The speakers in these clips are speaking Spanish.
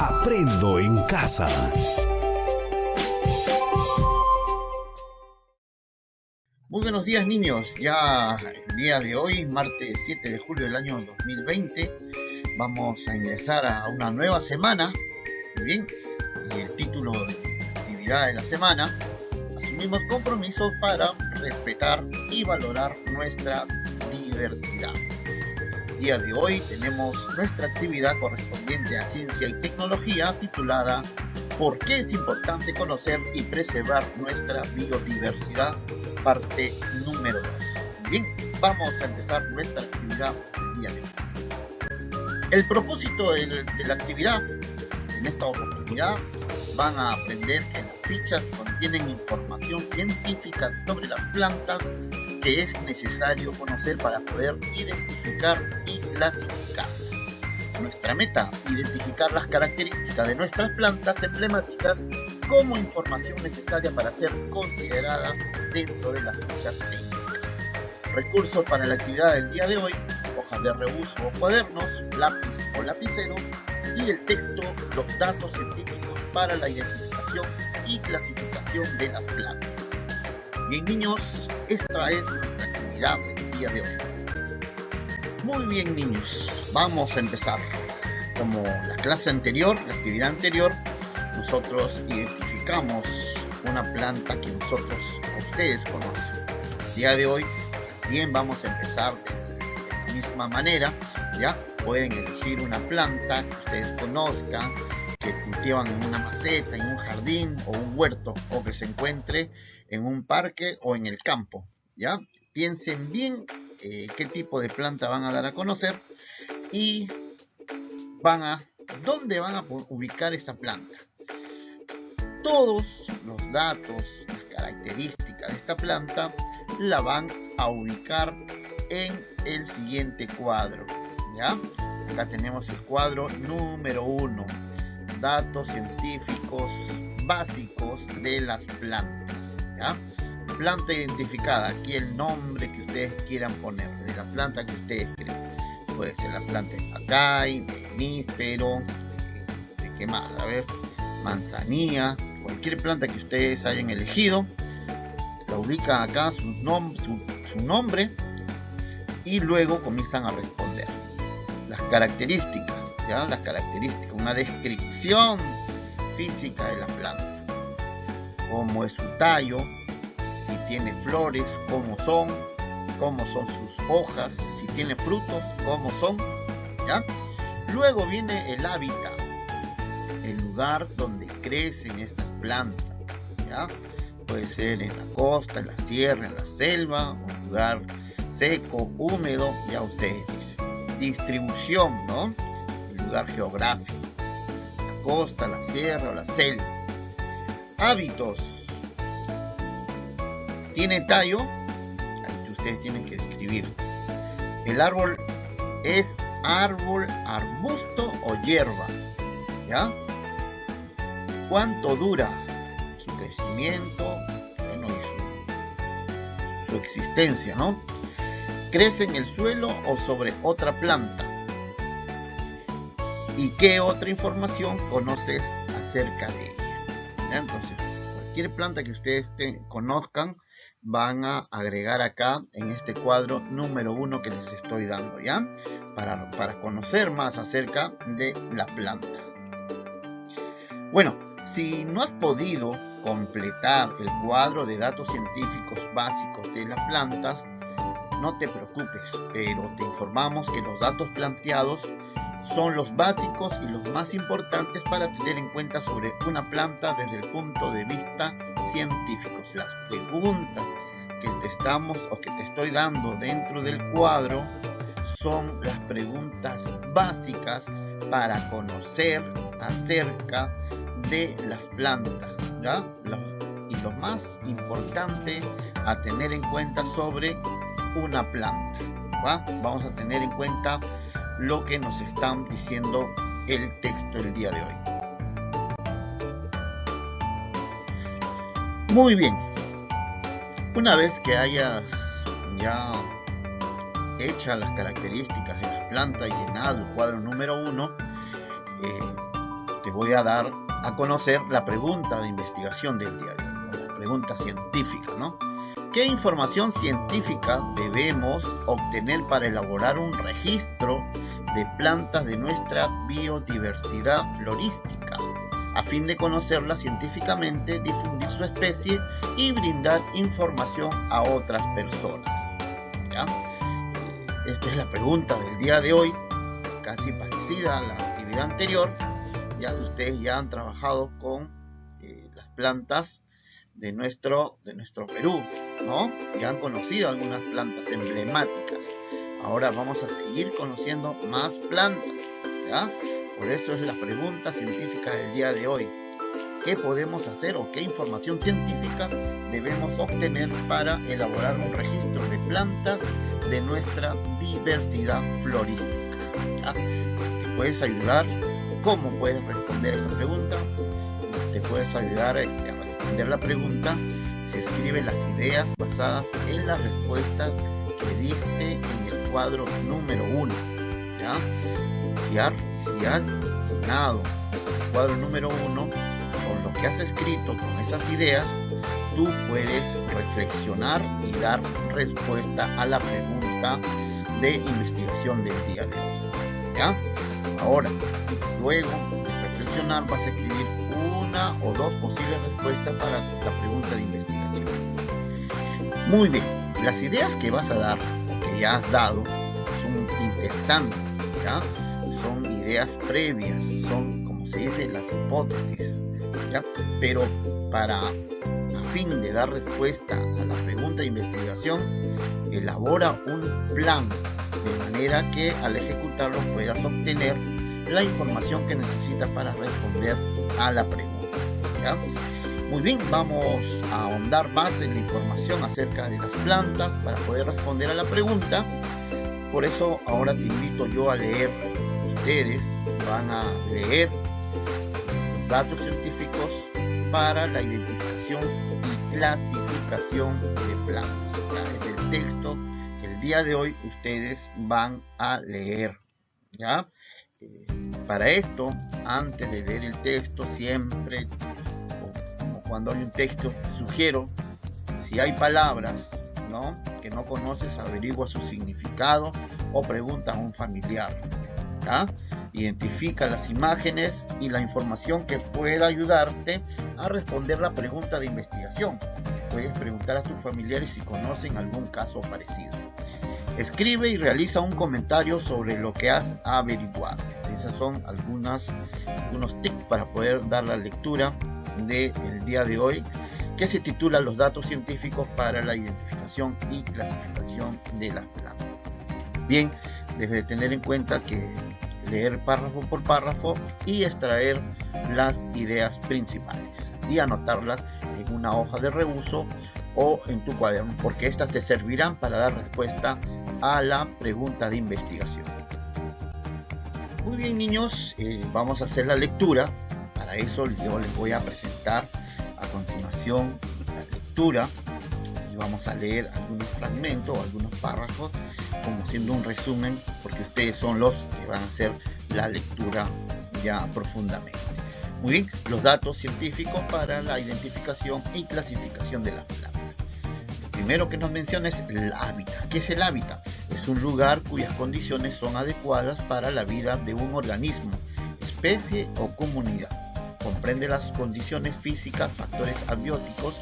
Aprendo en casa. Muy buenos días, niños. Ya el día de hoy, martes 7 de julio del año 2020, vamos a ingresar a una nueva semana. Muy bien, y el título de la actividad de la semana: asumimos compromisos para respetar y valorar nuestra diversidad. El día de hoy tenemos nuestra actividad correspondiente a Ciencia y Tecnología, titulada ¿Por qué es importante conocer y preservar nuestra biodiversidad? Parte número 2. Bien, vamos a empezar nuestra actividad el día de hoy. El propósito de la actividad, en esta oportunidad, van a aprender que las fichas contienen información científica sobre las plantas que es necesario conocer para poder identificar y clasificar. Nuestra meta: identificar las características de nuestras plantas emblemáticas como información necesaria para ser considerada dentro de las fichas técnicas. Recursos para la actividad del día de hoy: hojas de reuso o cuadernos, lápiz o lapicero, y el texto, los datos científicos para la identificación y clasificación de las plantas. Bien, niños, esta es nuestra actividad del día de hoy. Muy bien, niños, vamos a empezar. Como la clase anterior, la actividad anterior, nosotros identificamos una planta que ustedes conocen. El día de hoy también vamos a empezar de la misma manera. Ya pueden elegir una planta que ustedes conozcan, que cultivan en una maceta, en un jardín o un huerto, o que se encuentre en un parque o en el campo. Ya piensen bien qué tipo de planta van a dar a conocer y dónde van a ubicar esta planta. Todos los datos, las características de esta planta la van a ubicar en el siguiente cuadro. ¿Ya? Acá tenemos el cuadro número 1, datos científicos básicos de las plantas. ¿Ya? Planta identificada, aquí el nombre que ustedes quieran poner, de la planta que ustedes creen. Puede ser la planta de pacay, de níspero, de qué más, a ver, manzanilla, cualquier planta que ustedes hayan elegido, la ubican acá, su nombre, y luego comienzan a responder. Las características, ¿ya? Las características, una descripción física de la planta, cómo es su tallo, si tiene flores, cómo son sus hojas, si tiene frutos, cómo son, ¿ya? Luego viene el hábitat, el lugar donde crecen estas plantas, ¿ya? Puede ser en la costa, en la sierra, en la selva, un lugar seco, húmedo, ya ustedes dicen. Distribución, ¿no? El lugar geográfico, la costa, la sierra o la selva. Hábitos. ¿Tiene tallo? Ahí ustedes tienen que describir. El árbol es árbol, arbusto o hierba, ¿ya? ¿Cuánto dura su crecimiento, bueno, y su existencia, ¿no? ¿Crece en el suelo o sobre otra planta? ¿Y qué otra información conoces acerca de ella? ¿Ya? Entonces, cualquier planta que ustedes conozcan, van a agregar acá en este cuadro número 1 que les estoy dando, ¿ya? Para conocer más acerca de la planta. Bueno, si no has podido completar el cuadro de datos científicos básicos de las plantas, no te preocupes, pero te informamos que los datos planteados son los básicos y los más importantes para tener en cuenta sobre una planta desde el punto de vista científico. Las preguntas que te estoy dando dentro del cuadro son las preguntas básicas para conocer acerca de las plantas, ¿ya? Y lo más importante a tener en cuenta sobre una planta, ¿va? Vamos a tener en cuenta lo que nos están diciendo el texto el día de hoy. Muy bien, una vez que hayas ya hechas las características de la planta y llenado el cuadro número 1, te voy a dar a conocer la pregunta de investigación del día de hoy, la pregunta científica, ¿no? ¿Qué información científica debemos obtener para elaborar un registro de plantas de nuestra biodiversidad florística, a fin de conocerla científicamente, difundir su especie y brindar información a otras personas? ¿Ya? Esta es la pregunta del día de hoy, casi parecida a la actividad anterior. Ya ustedes ya han trabajado con las plantas de nuestro Perú, ¿no? Ya han conocido algunas plantas emblemáticas. Ahora vamos a seguir conociendo más plantas, ¿ya? Por eso es la pregunta científica del día de hoy. ¿Qué podemos hacer o qué información científica debemos obtener para elaborar un registro de plantas de nuestra diversidad florística? ¿Ya? ¿Te puedes ayudar? ¿Cómo puedes responder esta pregunta? Te puedes ayudar a responder la pregunta si escribes las ideas basadas en las respuestas que diste en el cuadro número 1. ¿Ya? Si has llenado el cuadro número 1 con lo que has escrito, con esas ideas, tú puedes reflexionar y dar respuesta a la pregunta de investigación del día de hoy. ¿Ya? Ahora, luego de reflexionar, vas a escribir una o dos posibles respuestas para la pregunta de investigación. Muy bien, las ideas que vas a dar o que ya has dado son interesantes, ¿ya? Son ideas previas, son, como se dice, las hipótesis, ¿ya? Pero a fin de dar respuesta a la pregunta de investigación, elabora un plan de manera que al ejecutarlo puedas obtener la información que necesitas para responder a la pregunta, ¿ya? Muy bien, vamos a ahondar más en la información acerca de las plantas para poder responder a la pregunta. Por eso ahora te invito yo a leer. Ustedes van a leer los datos científicos para la identificación y clasificación de plantas. ¿Ya? Es el texto que el día de hoy ustedes van a leer, ¿ya? Para esto, antes de leer el texto, siempre, como cuando hay un texto, sugiero, si hay palabras, ¿no?, que no conoces, averigua su significado o pregunta a un familiar, ¿ya? Identifica las imágenes y la información que pueda ayudarte a responder la pregunta de investigación. Puedes preguntar a tus familiares si conocen algún caso parecido. Escribe y realiza un comentario sobre lo que has averiguado. Esos son algunos tips para poder dar la lectura del día de hoy, que se titula Los datos científicos para la identificación y clasificación de las plantas. Bien, debes de tener en cuenta que leer párrafo por párrafo y extraer las ideas principales y anotarlas en una hoja de reuso o en tu cuaderno, porque estas te servirán para dar respuesta a la pregunta de investigación. Muy bien, niños, vamos a hacer la lectura. Para eso yo les voy a presentar a continuación la lectura y vamos a leer algunos fragmentos o algunos párrafos como siendo un resumen, porque ustedes son los que van a hacer la lectura ya profundamente. Muy bien, los datos científicos para la identificación y clasificación de las plantas. Lo primero que nos menciona es el hábitat. ¿Qué es el hábitat? Es un lugar cuyas condiciones son adecuadas para la vida de un organismo, especie o comunidad. Comprende las condiciones físicas, factores abióticos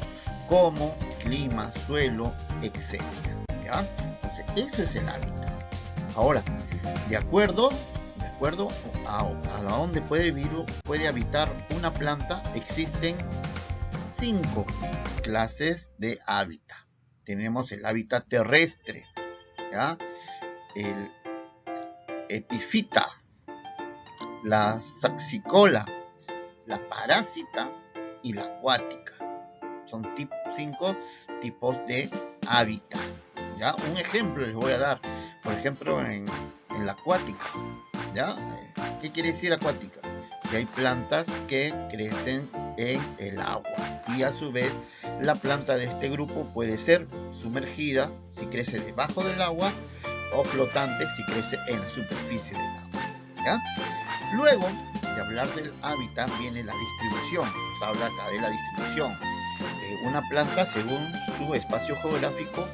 como clima, suelo, etc. ¿Ya? Entonces, eso es el hábitat. Ahora, de acuerdo a donde puede habitar una planta, existen 5 clases de hábitat. Tenemos el hábitat terrestre, ¿ya?, el epífita, la saxicola, la parásita y la acuática. Son 5 tipos de hábitat, ¿ya? Un ejemplo les voy a dar. Por ejemplo, en la acuática, ¿ya? ¿Qué quiere decir acuática? Que hay plantas que crecen en el agua y a su vez la planta de este grupo puede ser sumergida si crece debajo del agua o flotante si crece en la superficie del agua, ¿ya? Luego de hablar del hábitat viene la distribución. Nos habla acá de la distribución. Una planta, según su espacio geográfico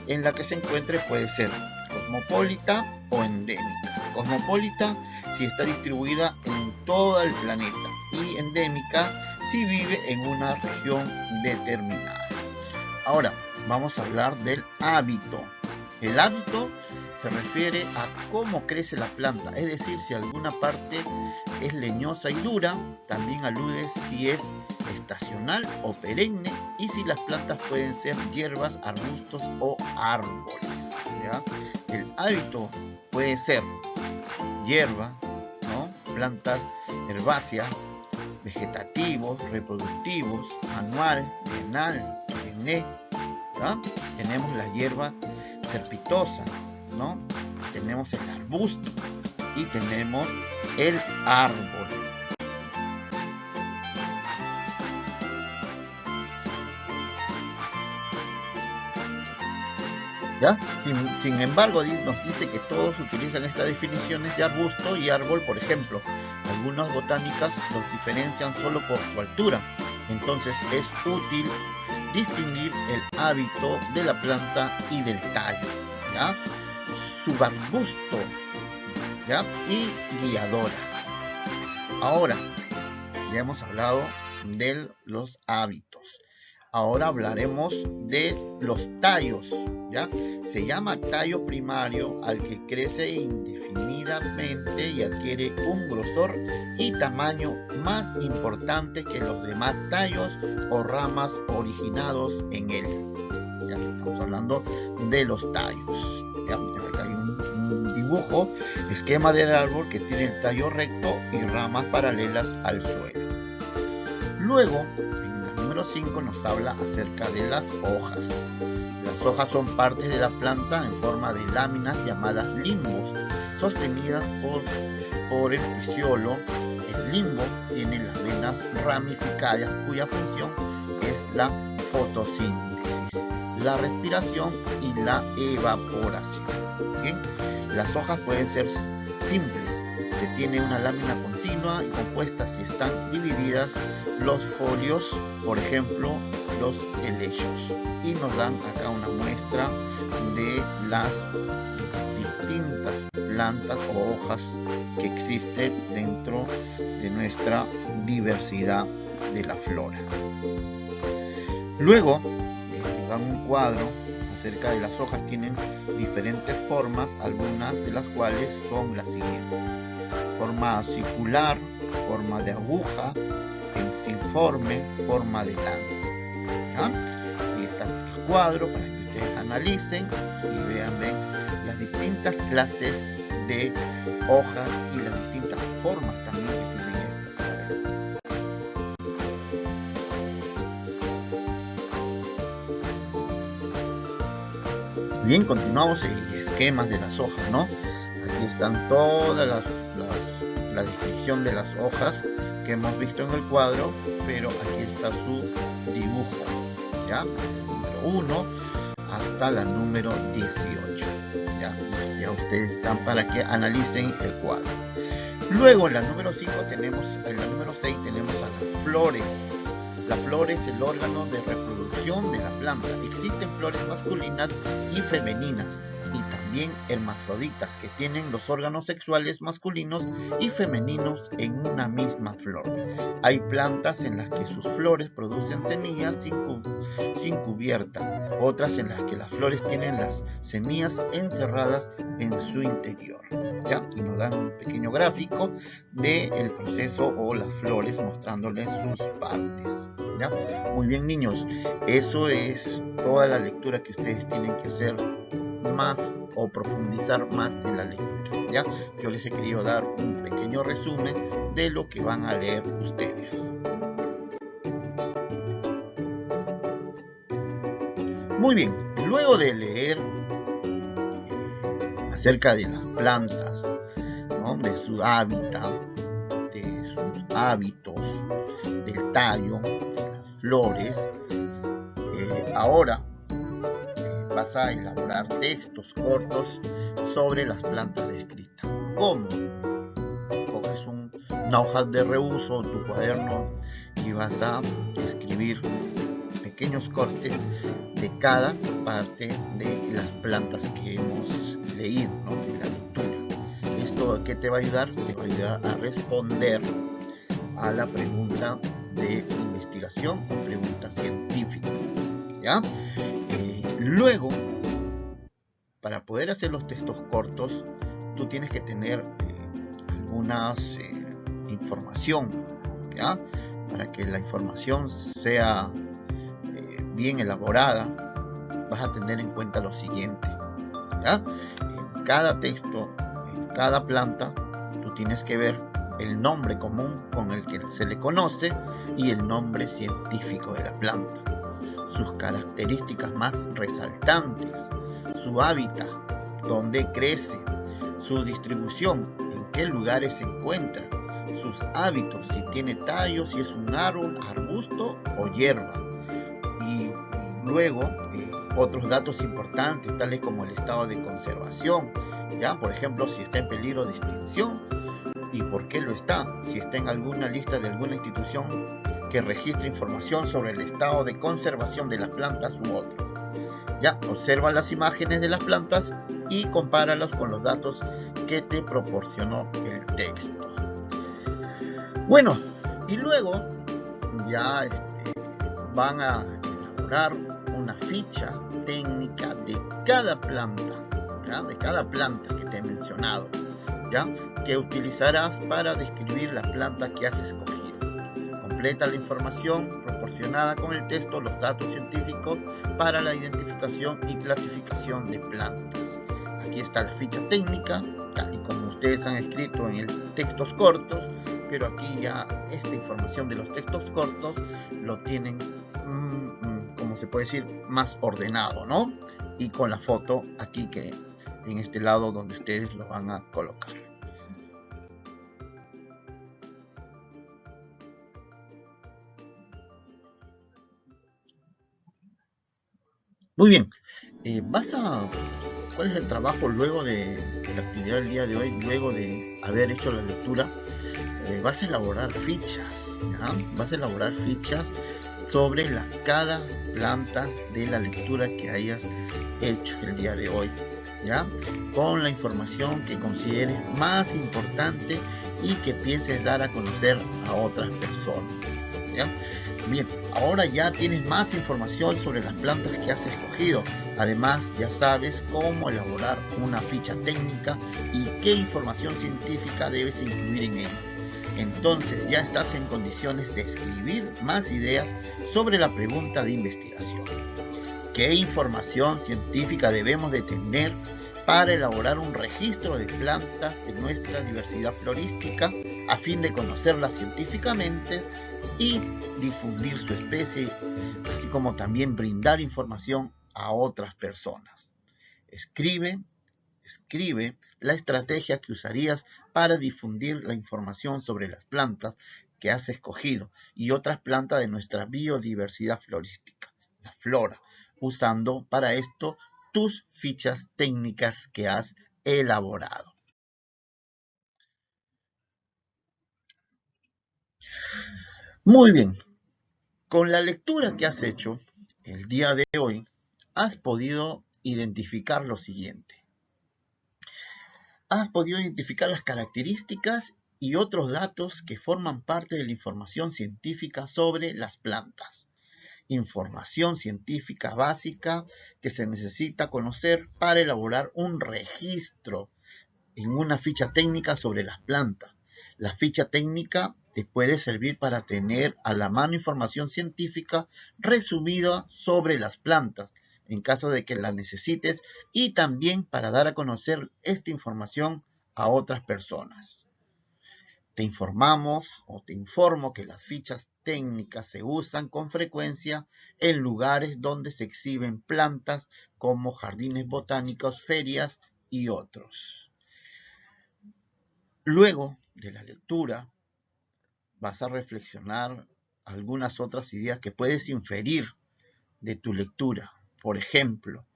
en la que se encuentre, puede ser cosmopolita o endémica. Cosmopolita si está distribuida en todo el planeta, y endémica si vive en una región determinada. Ahora vamos a hablar del hábito. El hábito se refiere a cómo crece la planta, es decir, si alguna parte es leñosa y dura. También alude si es estacional o perenne, y si las plantas pueden ser hierbas, arbustos o árboles, ¿ya? El hábito puede ser hierba, ¿no? Plantas herbáceas, vegetativos, reproductivos, anual, bienal, perenne, ¿ya? Tenemos la hierba cespitosa, ¿no? Tenemos el arbusto y tenemos el árbol. ¿Ya? Sin embargo, nos dice que todos utilizan estas definiciones de arbusto y árbol. Por ejemplo, algunas botánicas los diferencian solo por su altura. Entonces es útil distinguir el hábito de la planta y del tallo, ¿ya? Subarbusto, ¿ya? Y guiadora. Ahora, ya hemos hablado de los hábitos. Ahora hablaremos de los tallos, ¿ya? Se llama tallo primario al que crece indefinidamente y adquiere un grosor y tamaño más importante que los demás tallos o ramas originados en él. Ya estamos hablando de los tallos. ¿Ya? Acá hay un dibujo, esquema del árbol que tiene el tallo recto y ramas paralelas al suelo. Luego, número 5 nos habla acerca de las hojas. Las hojas son partes de la planta en forma de láminas llamadas limbos, sostenidas por el peciolo. El limbo tiene las venas ramificadas cuya función es la fotosíntesis, la respiración y la evaporación. ¿Bien? Las hojas pueden ser simples, que tienen una lámina continua y compuesta. Si están divididas, los folios, por ejemplo, los helechos, y nos dan acá una muestra de las distintas plantas o hojas que existen dentro de nuestra diversidad de la flora. Luego nos dan un cuadro acerca de las hojas. Tienen diferentes formas, algunas de las cuales son las siguientes: forma circular, forma de aguja, pensiforme, forma de lanza. ¿Ya? Ahí está el cuadro para que ustedes analicen y vean las distintas clases de hojas y las distintas formas también que tienen estas aves. Bien, continuamos en esquemas de las hojas, ¿no? Aquí están todas la descripción de las hojas que hemos visto en el cuadro, pero aquí está su dibujo, ¿ya? Número 1 hasta la número 18. Ya ustedes están para que analicen el cuadro. Luego en la número 5 tenemos, en la número 6 tenemos a las flores. La flor es el órgano de reproducción de la planta. Existen flores masculinas y femeninas, y también hermafroditas, que tienen los órganos sexuales masculinos y femeninos en una misma flor. Hay plantas en las que sus flores producen semillas sin cubierta, otras en las que las flores tienen las semillas encerradas en su interior, ¿ya? Y nos dan un pequeño gráfico del proceso o las flores mostrándoles sus partes, ¿ya? Muy bien, niños, eso es toda la lectura que ustedes tienen que hacer más o profundizar más en la lectura, ¿ya? Yo les he querido dar un pequeño resumen de lo que van a leer ustedes. Muy bien, luego de leer acerca de las plantas, ¿no? De su hábitat, de sus hábitos, del tallo, de las flores, ahora vas a elaborar textos cortos sobre las plantas descritas. ¿Cómo? Coges un una hoja de reuso, tu cuaderno, y vas a escribir pequeños cortes de cada parte de las plantas que hemos leído, ¿no? En la lectura. ¿Esto qué te va a ayudar? Te va a ayudar a responder a la pregunta de investigación o pregunta científica, ¿ya? Luego, para poder hacer los textos cortos, tú tienes que tener algunas información, ¿ya? Para que la información sea bien elaborada, vas a tener en cuenta lo siguiente, ¿ya? En cada texto, en cada planta, tú tienes que ver el nombre común con el que se le conoce y el nombre científico de la planta, sus características más resaltantes, su hábitat, dónde crece, su distribución, en qué lugares se encuentra, sus hábitos, si tiene tallos, si es un árbol, arbusto o hierba. Y luego otros datos importantes, tales como el estado de conservación, ¿ya? Por ejemplo, si está en peligro de extinción y por qué lo está, si está en alguna lista de alguna institución que registra información sobre el estado de conservación de las plantas u otros. Ya, observa las imágenes de las plantas y compáralas con los datos que te proporcionó el texto. Bueno, y luego ya van a elaborar una ficha técnica de cada planta, ¿ya? De cada planta que te he mencionado, ¿ya? Que utilizarás para describir la planta que has escogido. Completa la información proporcionada con el texto, los datos científicos para la identificación y clasificación de plantas. Aquí está la ficha técnica, tal y como ustedes han escrito en el textos cortos, pero aquí ya esta información de los textos cortos lo tienen, como se puede decir, más ordenado, ¿no? Y con la foto aquí que en este lado donde ustedes lo van a colocar. Muy bien, ¿cuál es el trabajo luego de la actividad del día de hoy? Luego de haber hecho la lectura, vas a elaborar fichas, ¿ya? Vas a elaborar fichas sobre cada planta de la lectura que hayas hecho el día de hoy, ¿ya? Con la información que consideres más importante y que pienses dar a conocer a otras personas, ¿ya? Bien, ahora ya tienes más información sobre las plantas que has escogido. Además, ya sabes cómo elaborar una ficha técnica y qué información científica debes incluir en ella. Entonces ya estás en condiciones de escribir más ideas sobre la pregunta de investigación. ¿Qué información científica debemos de tener para elaborar un registro de plantas de nuestra diversidad florística a fin de conocerlas científicamente y difundir su especie, así como también brindar información a otras personas? Escribe la estrategia que usarías para difundir la información sobre las plantas que has escogido y otras plantas de nuestra biodiversidad florística, la flora, usando para esto tus fichas técnicas que has elaborado. Muy bien, con la lectura que has hecho el día de hoy, has podido identificar lo siguiente. Has podido identificar las características y otros datos que forman parte de la información científica sobre las plantas. Información científica básica que se necesita conocer para elaborar un registro en una ficha técnica sobre las plantas. La ficha técnica te puede servir para tener a la mano información científica resumida sobre las plantas, en caso de que la necesites, y también para dar a conocer esta información a otras personas. Te informo que las fichas técnicas se usan con frecuencia en lugares donde se exhiben plantas como jardines botánicos, ferias y otros. Luego de la lectura, vas a reflexionar algunas otras ideas que puedes inferir de tu lectura. Por ejemplo,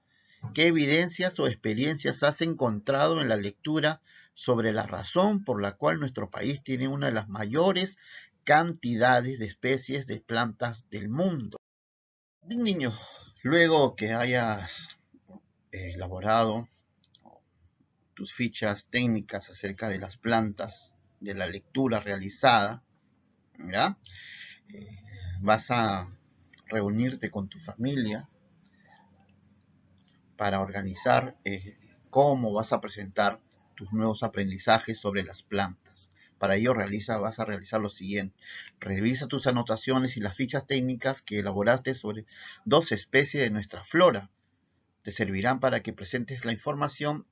¿Qué evidencias o experiencias has encontrado en la lectura sobre la razón por la cual nuestro país tiene una de las mayores cantidades de especies de plantas del mundo? Bien, niño, luego que hayas elaborado tus fichas técnicas acerca de las plantas, de la lectura realizada, ¿ya? Vas a reunirte con tu familia para organizar cómo vas a presentar tus nuevos aprendizajes sobre las plantas. Para ello vas a realizar lo siguiente. Revisa tus anotaciones y las fichas técnicas que elaboraste sobre 2 especies de nuestra flora. Te servirán para que presentes la información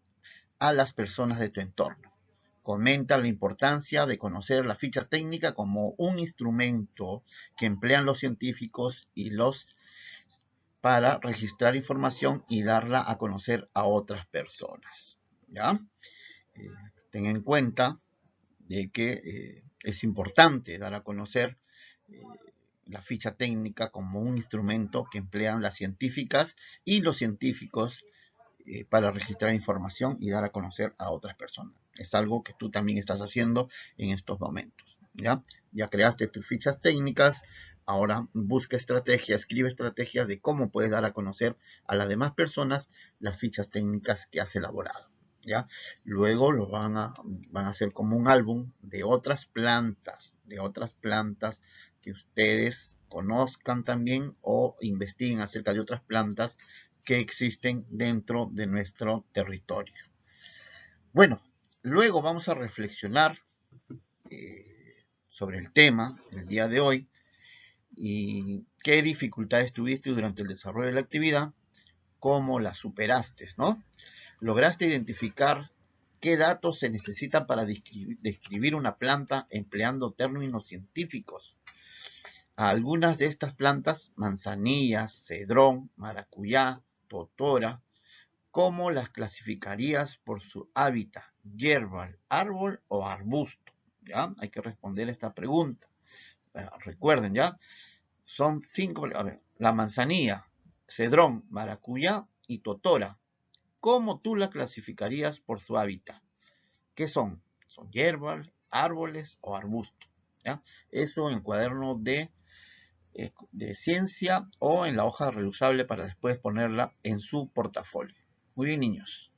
a las personas de tu entorno. Comenta la importancia de conocer la ficha técnica como un instrumento que emplean los científicos y los para registrar información y darla a conocer a otras personas. ¿Ya? Eh, Ten en cuenta de que es importante dar a conocer eh, la ficha técnica como un instrumento que emplean las científicas y los científicos para registrar información y dar a conocer a otras personas. Es algo que tú también estás haciendo en estos momentos. Ya creaste tus fichas técnicas, ahora busca estrategias, escribe estrategias de cómo puedes dar a conocer a las demás personas las fichas técnicas que has elaborado. ¿Ya? Luego lo van a hacer como un álbum de otras plantas que ustedes conozcan también o investiguen acerca de otras plantas que existen dentro de nuestro territorio. Bueno, luego vamos a reflexionar sobre el tema del día de hoy y qué dificultades tuviste durante el desarrollo de la actividad, cómo las superaste, ¿no? ¿Lograste identificar qué datos se necesitan para describir una planta empleando términos científicos? Algunas de estas plantas, manzanilla, cedrón, maracuyá, totora, ¿cómo las clasificarías por su hábitat? ¿Hierba, árbol o arbusto? ¿Ya? Hay que responder esta pregunta. Recuerden, ¿ya? Son 5. A ver, la manzanilla, cedrón, maracuyá y totora. ¿Cómo tú la clasificarías por su hábitat? ¿Qué son? ¿Son hierbas, árboles o arbustos? ¿Ya? Eso en cuaderno de ciencia o en la hoja reusable para después ponerla en su portafolio. Muy bien, niños.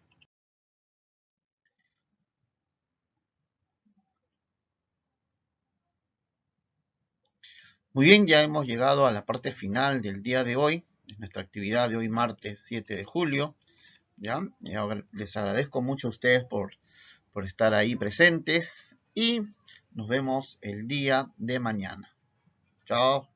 Muy bien, ya hemos llegado a la parte final del día de hoy, de nuestra actividad de hoy martes 7 de julio. ¿Ya? Les agradezco mucho a ustedes por estar ahí presentes y nos vemos el día de mañana. Chao.